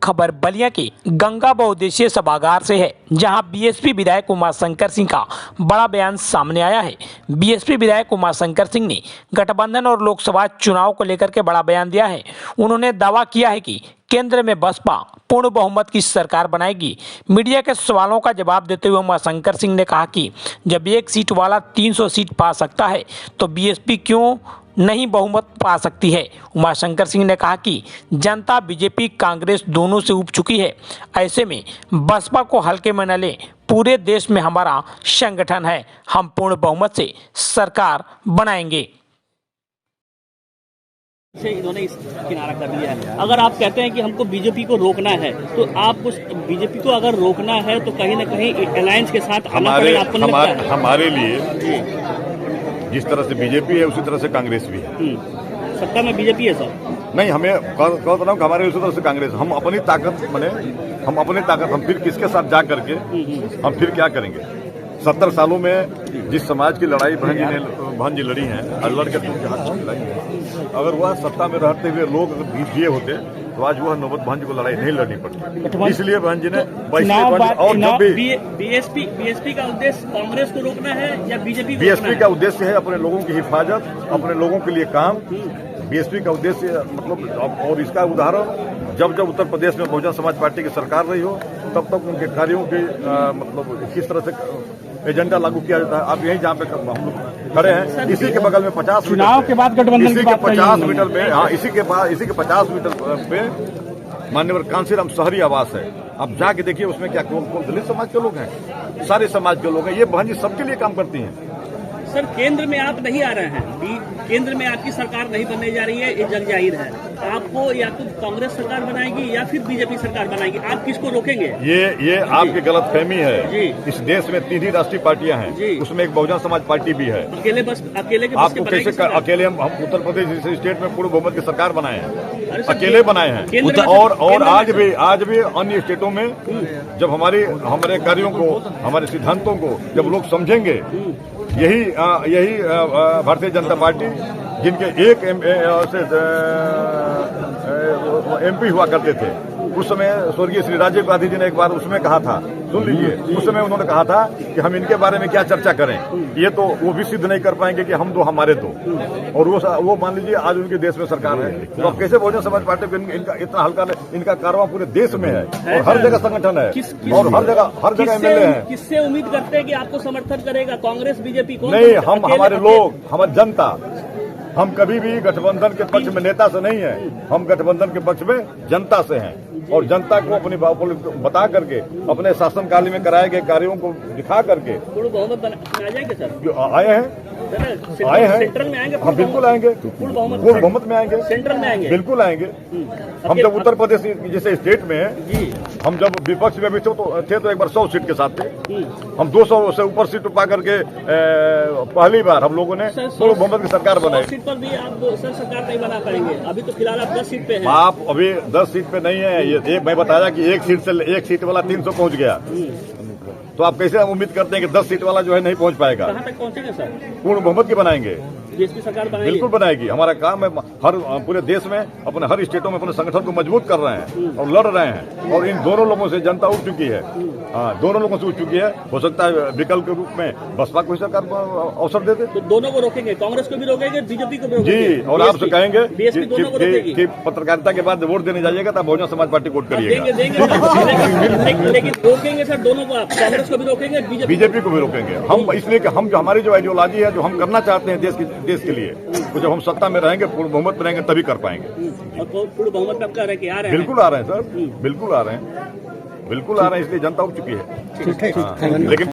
खबर बलिया के गंगा बहुउद्देशीय सभागार से है, जहां बीएसपी विधायक उमाशंकर सिंह का बड़ा बयान सामने आया है। बीएसपी विधायक उमाशंकर सिंह ने गठबंधन और लोकसभा चुनाव को लेकर के बड़ा बयान दिया है। उन्होंने दावा किया है कि केंद्र में बसपा पूर्ण बहुमत की सरकार बनाएगी। मीडिया के सवालों का जवाब देते हुए उमाशंकर सिंह ने कहा कि जब एक सीट वाला 300 सीट पा सकता है तो बीएसपी क्यों नहीं बहुमत पा सकती है। उमाशंकर सिंह ने कहा कि जनता बीजेपी कांग्रेस दोनों से उब चुकी है, ऐसे में बसपा को हल्के में न लें। पूरे देश में हमारा संगठन है, हम पूर्ण बहुमत से सरकार बनाएंगे। से इन्होंने इस किनारा कर लिया है। अगर आप कहते हैं कि हमको बीजेपी को रोकना है, तो आप उस बीजेपी को अगर रोकना है तो कहीं ना कहीं अलायंस के साथ आना पड़ेगा। आपको हमारे लिए जिस तरह से बीजेपी है उसी तरह से कांग्रेस भी है। सत्ता में बीजेपी है सर? नहीं, हमें कहता हूँ कि हमारे उसी तरह से कांग्रेस। हम अपनी ताकत हम फिर किसके साथ जा करके हम फिर क्या करेंगे। 70 सालों में जिस समाज की लड़ाई बहन जी लड़ी हैं, आज लड़के लड़ाई है। अगर वह सत्ता में रहते हुए लोग जिए होते तो आज वह नौबत बहन जी को लड़ाई नहीं लड़नी पड़ती। इसलिए बहन जी ने बीएसपी का उद्देश्य कांग्रेस को रोकना है या बीजेपी को? बीएसपी का उद्देश्य है अपने लोगों की हिफाजत, अपने लोगों के लिए काम। बीएसपी का उद्देश्य मतलब, और इसका उदाहरण जब उत्तर प्रदेश में बहुजन समाज पार्टी की सरकार रही हो तब तक उनके कार्यों के मतलब किस तरह से एजेंडा लागू किया जाता है। आप यही जहाँ पे हम लोग खड़े हैं, इसी के बगल में 50 चुनाव के बाद गठबंधन इसी के 50 मीटर में, हाँ इसी के 50 मीटर पे मान्यवर कांसीराम शहरी आवास है। आप जाके देखिए उसमें क्या कौन दलित समाज के लोग हैं, सारे समाज के लोग हैं। ये बहन जी सबके लिए काम करती हैं। सर, केंद्र में आप नहीं आ रहे हैं, केंद्र में आपकी सरकार नहीं बनने जा रही है, ये जग जाहिर है। आपको या तो कांग्रेस सरकार बनाएगी या फिर बीजेपी सरकार बनाएगी, आप किसको रोकेंगे? ये आपकी गलतफहमी है। इस देश में 3 ही राष्ट्रीय पार्टियां हैं, उसमें एक बहुजन समाज पार्टी भी है। अकेले आपको कैसे अकेले हम उत्तर प्रदेश जैसे स्टेट में पूर्ण बहुमत की सरकार बनाए हैं, अकेले बनाए हैं। और आज भी अन्य स्टेटों में जब हमारे कार्यों को, हमारे सिद्धांतों को जब लोग समझेंगे, यही भारतीय जनता पार्टी जिनके एक एमपी हुआ करते थे उस समय स्वर्गीय श्री राजीव गांधी जी ने एक बार उसमें कहा था, सुन लीजिए, उस समय उन्होंने कहा था कि हम इनके बारे में क्या चर्चा करें, ये तो वो भी सिद्ध नहीं कर पाएंगे कि हम दो हमारे दो। और वो मान लीजिए आज उनके देश में सरकार है, तो अब कैसे बहुजन समाज पार्टी को इनका इतना हल्का, इनका कारवां पूरे देश में है और हर जगह संगठन है और हर जगह एमएलए है। किससे उम्मीद करते हैं कि आपको समर्थन करेगा, कांग्रेस बीजेपी को? नहीं, हमारे लोग, हमारी जनता, हम कभी भी गठबंधन के पक्ष में नेता से नहीं है, हम गठबंधन के पक्ष में जनता से हैं। और जनता को अपनी बता करके अपने शासनकाल में कराए गए कार्यों को दिखा करके पूर्ण बहुमत आ जाएंगे सर। जो आए हैं सेंट्रल में आएंगे, हम बिल्कुल आएंगे, पूर्ण बहुमत में आएंगे, सेंट्रल में आएंगे, बिल्कुल आएंगे। हम जब उत्तर प्रदेश जैसे स्टेट में हम जब विपक्ष में भी थे तो एक बार 100 सीट के साथ थे, हम 200 से ऊपर सीट पा करके पहली बार हम लोगों ने पूर्ण बहुमत की सरकार बनाई। सीट पर भी आप सर सरकार नहीं बना पाएंगे, अभी तो फिलहाल आप 10 सीट पे हैं। आप अभी 10 सीट पे नहीं है। ये मैं बताया कि एक सीट वाला 300 पहुंच गया, तो आप कैसे उम्मीद करते हैं कि 10 सीट वाला जो है नहीं पहुंच पाएगा? कहां तक पहुंचेंगे सर? पूर्ण बहुमत की बनाएंगे, बीएसपी सरकार बनाएगी, बिल्कुल बनाएगी। हमारा काम है पूरे देश में अपने हर स्टेटों में अपने संगठन को मजबूत कर रहे हैं और लड़ रहे हैं। और इन दोनों लोगों से जनता उठ चुकी है, दोनों लोगों से उठ चुकी है। हो सकता है विकल्प के रूप में बसपा को सरकार अवसर दे दे, तो दोनों को रोकेंगे, कांग्रेस को भी रोकेंगे, बीजेपी को भी रोकेंगे। जी, और आपसे कहेंगे कि पत्रकारिता के बाद वोट देने जाइएगा तो बहुजन समाज पार्टी वोट करिएगा। लेकिन रोकेंगे सर दोनों को, आप कांग्रेस को भी रोकेंगे, बीजेपी को भी रोकेंगे। हम इसलिए कि हम जो हमारी जो आइडियोलॉजी है, जो हम करना चाहते हैं देश के लिए, तो जब हम सत्ता में रहेंगे, पूर्ण बहुमत में रहेंगे, तभी कर पाएंगे। और पूर्ण बहुमत में आप कह रहे हैं कि आ रहे हैं? बिल्कुल आ रहे हैं सर, बिल्कुल आ रहे हैं, इसलिए जनता उठ चुकी है। लेकिन